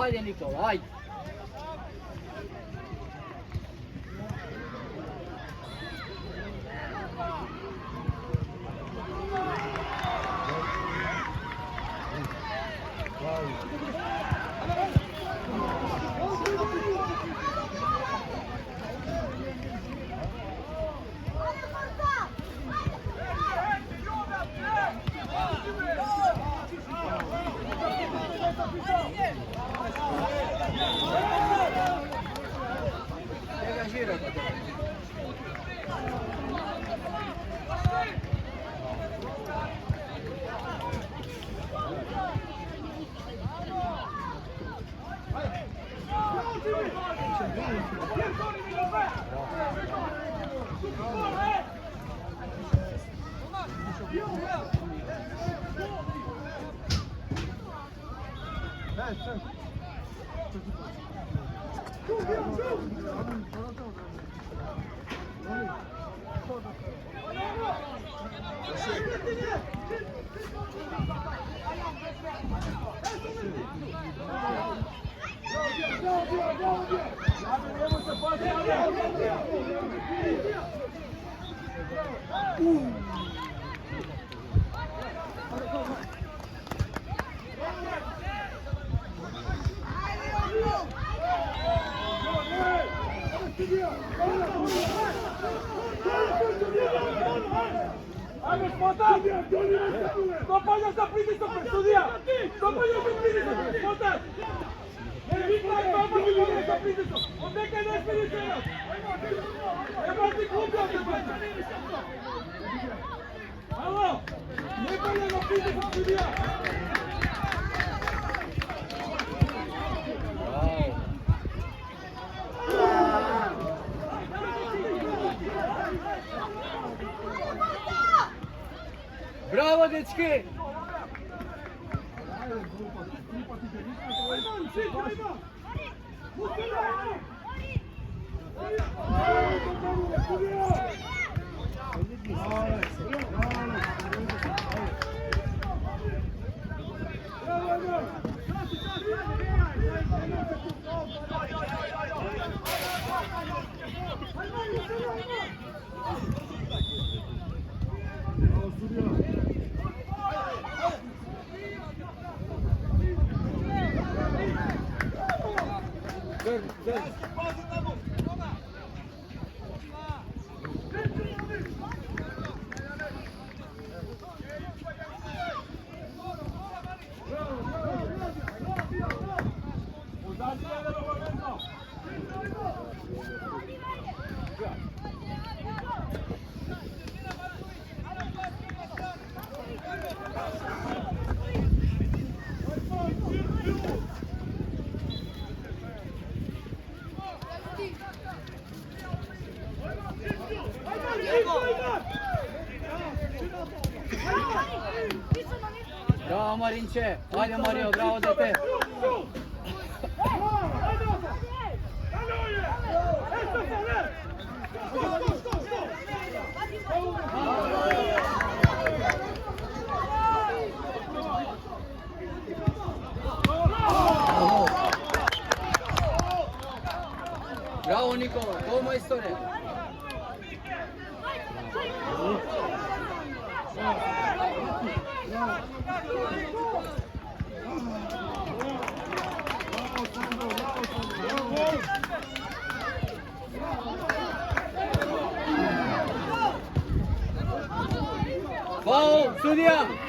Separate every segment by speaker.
Speaker 1: Ajde Nikola, ajde. Bravo, dečki! Bravo Marinče, ajde Mario, bravo dete. Bravo Nikola, to majstore. Faul, sudija!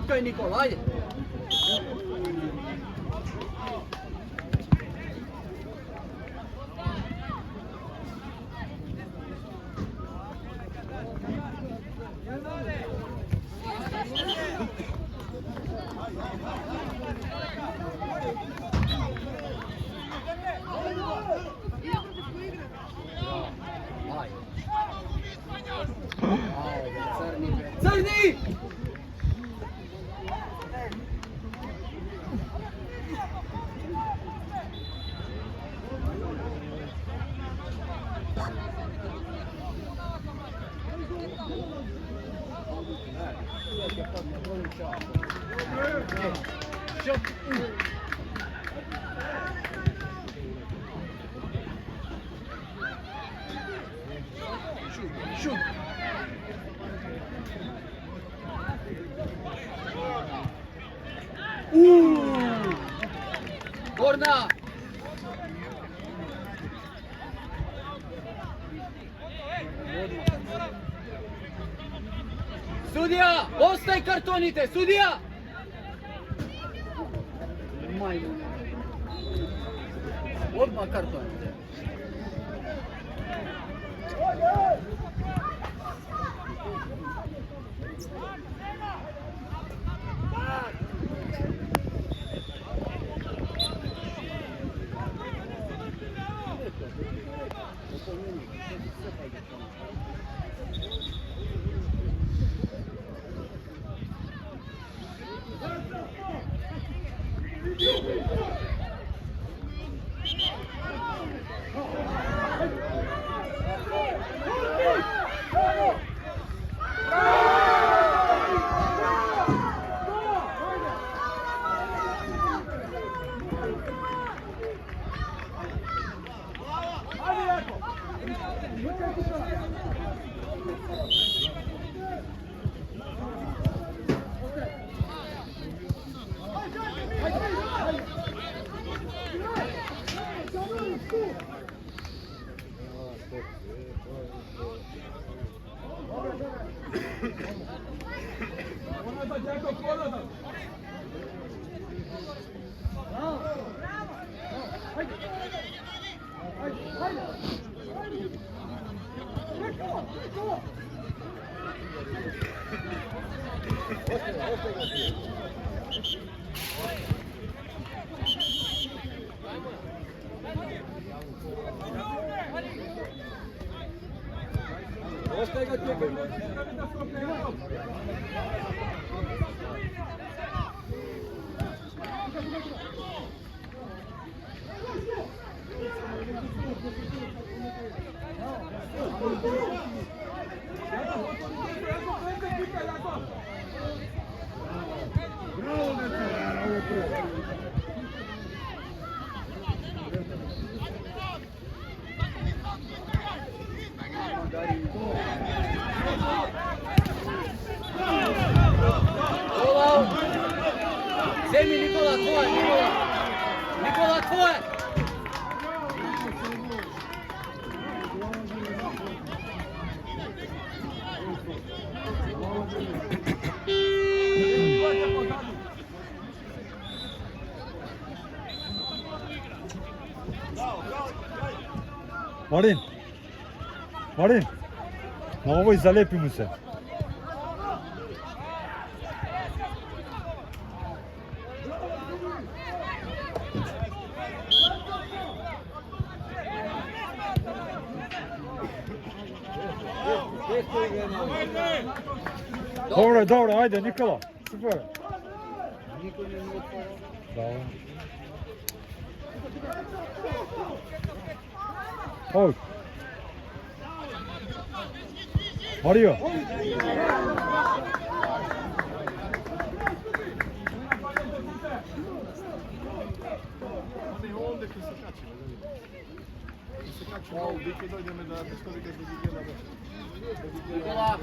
Speaker 1: Šutkaj Nikola, ajde. Crni! Šut! Gorna! Sudija! Ostaj kartonite! Sudija! Majmune. Odmah kartonite. Semi Nikola, tvoje, Nikola! Nikola, tvoje!
Speaker 2: Marin! Marin! Na ovoj zalepi mu se. Dobro, dobro, ajde Nikola, super. Bravo. Out. Mario.
Speaker 1: Nikola!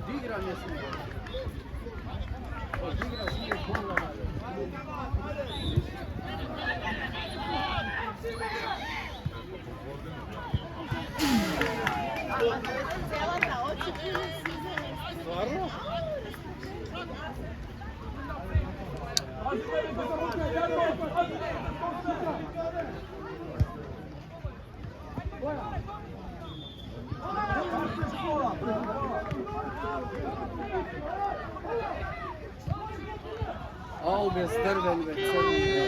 Speaker 1: Odigra mislim. Odigra si bola.
Speaker 2: Stvarno?
Speaker 1: Au bez crven, bez crven.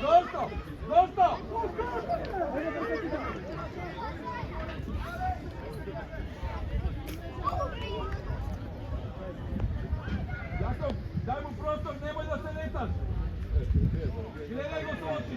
Speaker 3: Zašto? Jakov, daj mu prostor, nemoj da se letaš. Gledaj go s oči.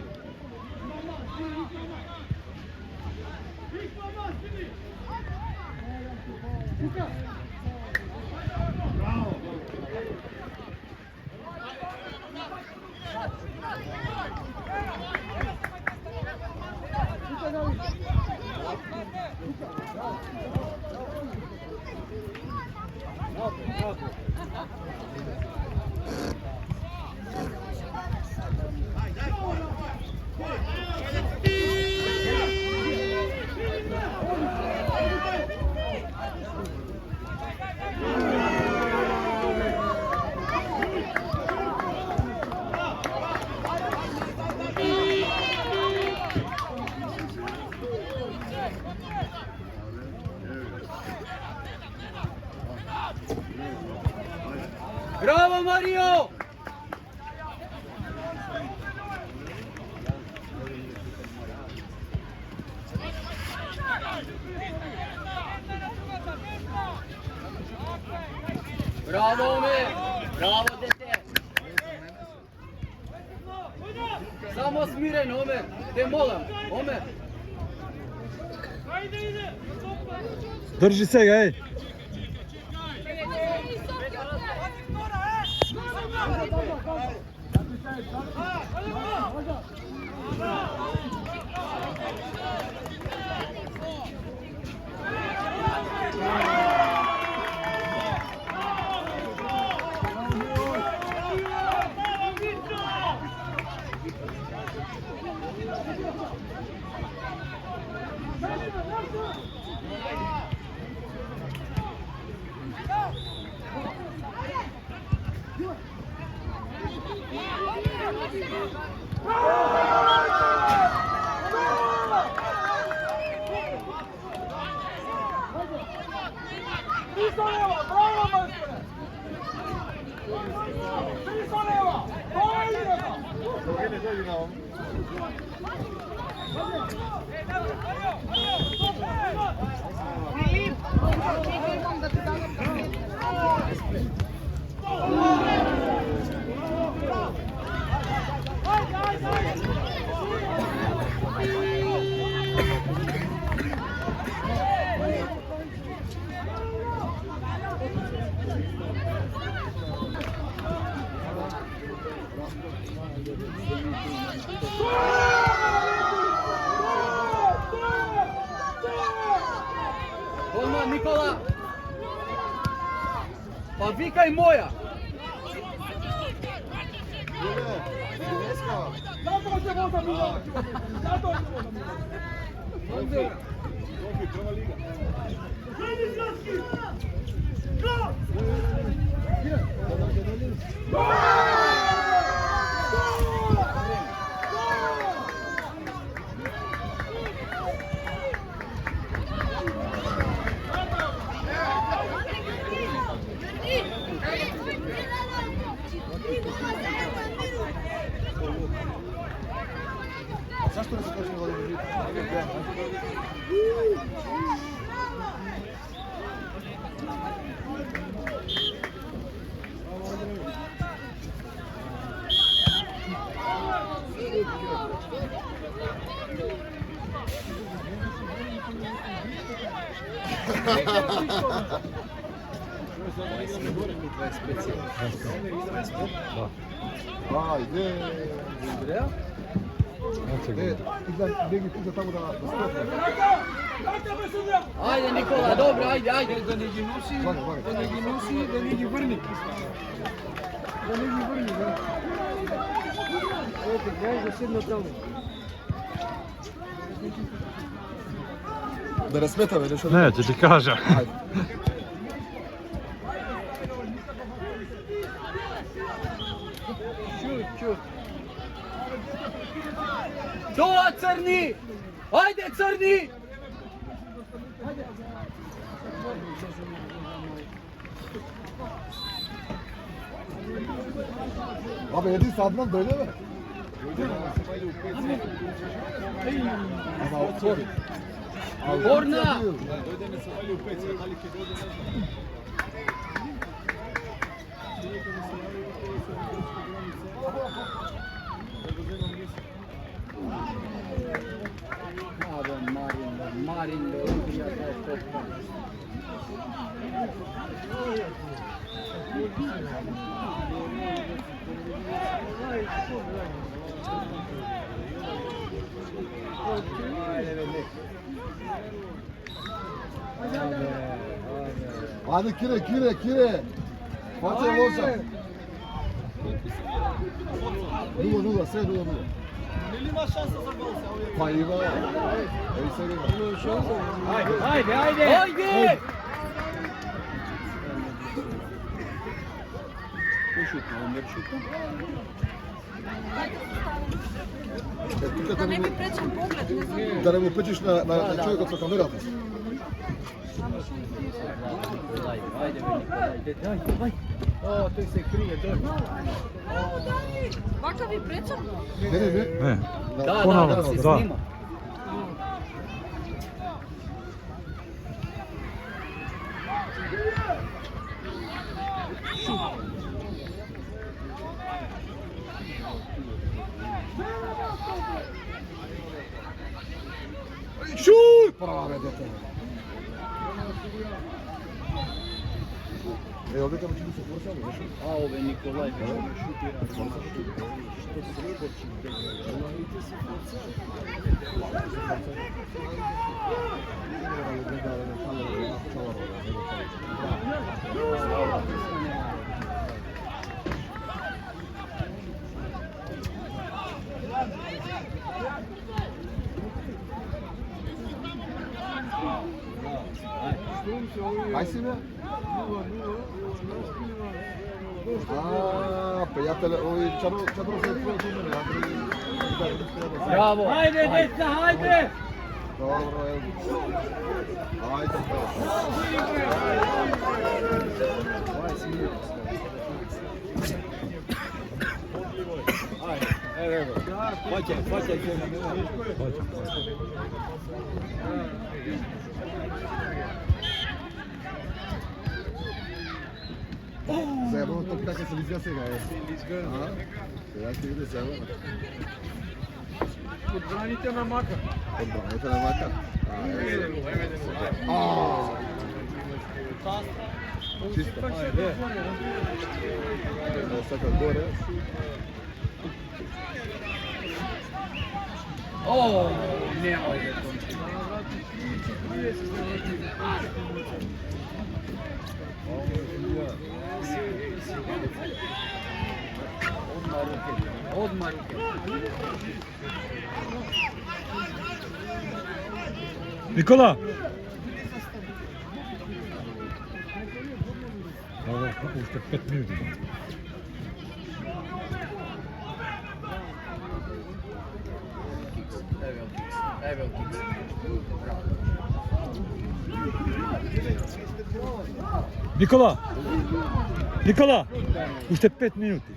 Speaker 1: Bravo Mario! Bravo Omer! Bravo dete! Samo smireno Omer! Te molim, Omer!
Speaker 2: Drži se ga, ej!
Speaker 1: Golman Nikola! Pa vikaj moja!
Speaker 3: Zato će voda bilo! Zato će voda bilo!
Speaker 2: Zašto ne se kažemo da je Ajde.
Speaker 1: Andreja?
Speaker 2: sigurno.
Speaker 4: Negdje puta tamo da skopne.
Speaker 3: Kako bez sudija?
Speaker 1: Ajde Nikola, dobro, ajde.
Speaker 5: Da ne gi nosi, da ne gi nosi, da ne gi vrni. Da ne gi vrni, da. Evo te, gledaj da sedno tamo.
Speaker 4: Da ne smeta me nešto.
Speaker 2: Neće ti kaže.
Speaker 5: Čut.
Speaker 1: Dola crni! Ajde crni!
Speaker 4: Abi yedi Sadman böyle mi? Ama otvori.
Speaker 1: Gorna! Marin de Umbria de Copa.
Speaker 4: Hadi kire. Faça loza. Nula, sve nula.
Speaker 3: Ili ima šansa za gol se ovdje?
Speaker 4: Pa ima. Evi se ima.
Speaker 1: Ajde!
Speaker 6: Da ne bi prečan pogled, ne znam.
Speaker 4: Da ne mu pečiš na čovjeka sa kamerata.
Speaker 1: Ajde Nikola, ajde. O, tu se krije, dobro.
Speaker 6: Vakav je prečan?
Speaker 4: Ne.
Speaker 2: Ne.
Speaker 1: Da, se
Speaker 2: da.
Speaker 1: snima.
Speaker 4: Šut! Prava vedete. Ovdje tamo čini se forsamo, nešto?
Speaker 1: A ove Nikolaj, šutira.
Speaker 4: Kaj si me? Prijatelj, ovi čadro se tvoje tu mene,
Speaker 1: Bravo! Ajde, djeca, ajde!
Speaker 4: Dobro, evo. Ajde.
Speaker 1: Evo ga. Hoće.
Speaker 4: Zajebano to kako se lizga svega, je. Ja ti vidi zajebano.
Speaker 5: Odbranite na maka.
Speaker 4: Odbranite na maka. Čisto. Sad kad gore.
Speaker 1: O, nemoj da to. Odmah ruke.
Speaker 2: Nikola! Ovo ušte 5 minuta.
Speaker 1: Evo kiks.
Speaker 2: Nikola! Ušte 5 minuti.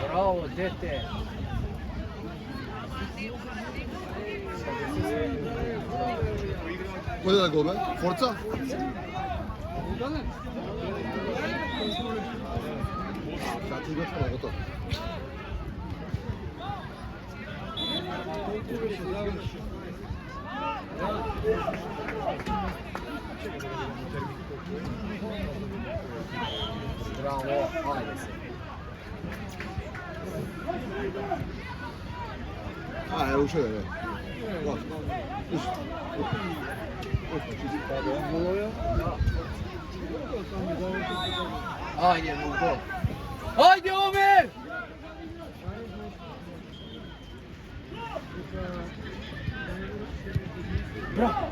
Speaker 1: Bravo, dete.
Speaker 4: Kod je da gobe? Forca? Sad ti gotovo, gotovo.
Speaker 1: Bravo, ajde se.
Speaker 4: A, evo ušao je.
Speaker 1: Ajde, Mugo. Ajde, Omer! Bravo!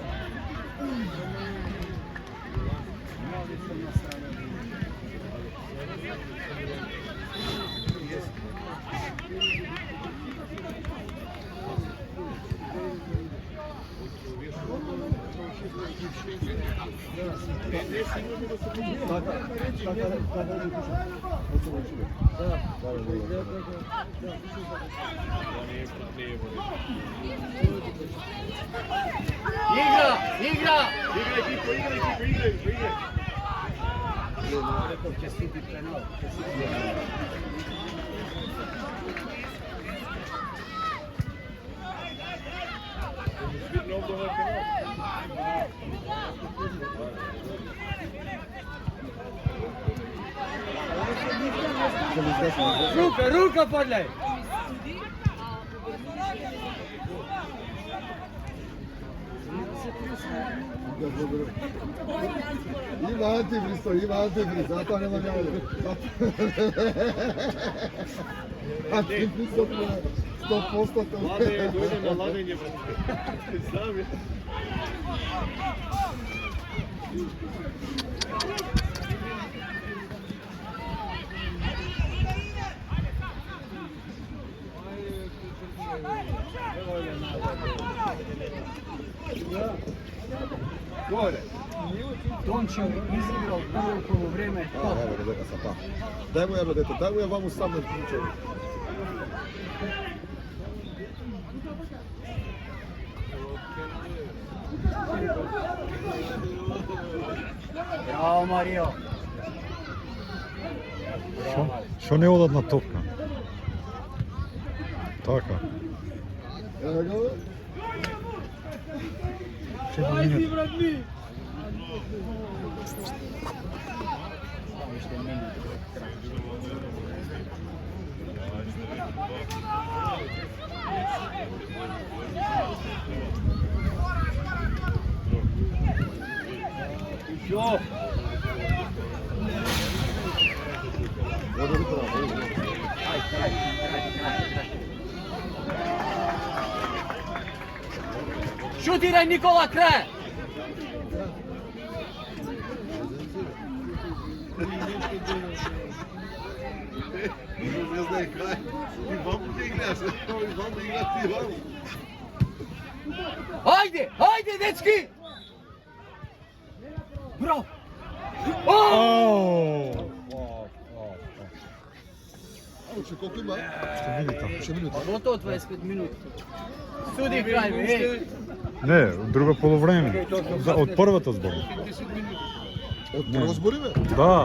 Speaker 1: Igra! Igra! Ruka padljaj!
Speaker 4: Ima antifriz, zato nema njavlja. Antifriz 100% to.
Speaker 3: Mlade, dojde na lavenje, znam je.
Speaker 4: Gore.
Speaker 5: Tončin izigrao prvo polovreme.
Speaker 4: Evo ga, deka sam pa. Daj mu jedno dete, daj mu ja vam u samom ključevu.
Speaker 1: Bravo, Mario!
Speaker 2: Що не одна топка? Така.
Speaker 4: Evo ga ovo.
Speaker 2: 4 minuta.
Speaker 1: Jo!
Speaker 4: Evo ga pravo.
Speaker 1: Šutiraj, Nikola, kraj!
Speaker 4: Ne znaju kraj. I vam igraš, i vam igraš, i vam.
Speaker 1: Ajde, ajde, dečki! Bravo!
Speaker 4: Uče, koliko ima?
Speaker 2: Minuta.
Speaker 4: Minuta.
Speaker 1: Gotovo 25 minuta. Sudi kraj, ej!
Speaker 2: Не, друго полувреме. Од првото зборна.
Speaker 4: Od prvo zborive?
Speaker 2: Да.